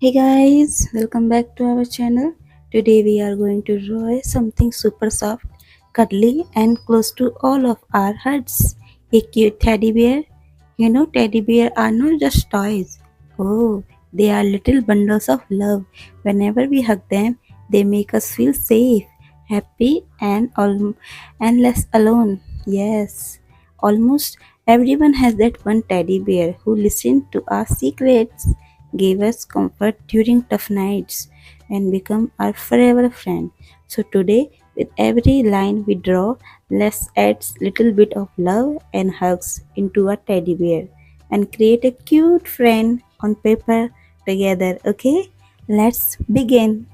Hey guys, welcome back to our channel. Today we are going to draw something super soft, cuddly and close to all of our hearts. A cute teddy bear. You know teddy bear are not just toys. Oh, they are little bundles of love. Whenever we hug them, they make us feel safe, happy and less alone. Yes. Almost everyone has that one teddy bear who listened to our secrets, gave us comfort during tough nights, and become our forever friend. So today, with every line we draw, let's add little bit of love and hugs into a teddy bear and create a cute friend on paper together. Okay, let's begin.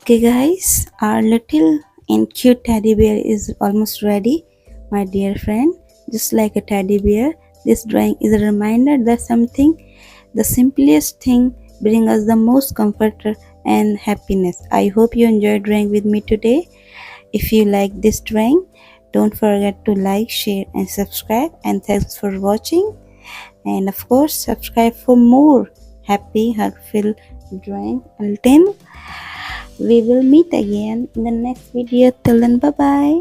Okay, guys, our little and cute teddy bear is almost ready, my dear friend. Just like a teddy bear, this drawing is a reminder that something, the simplest thing, bring us the most comfort and happiness. I hope you enjoyed drawing with me today. If you like this drawing, don't forget to like, share, and subscribe. And thanks for watching. And of course, subscribe for more happy, heartfelt drawing. Until we will meet again in the next video. Till then, bye bye.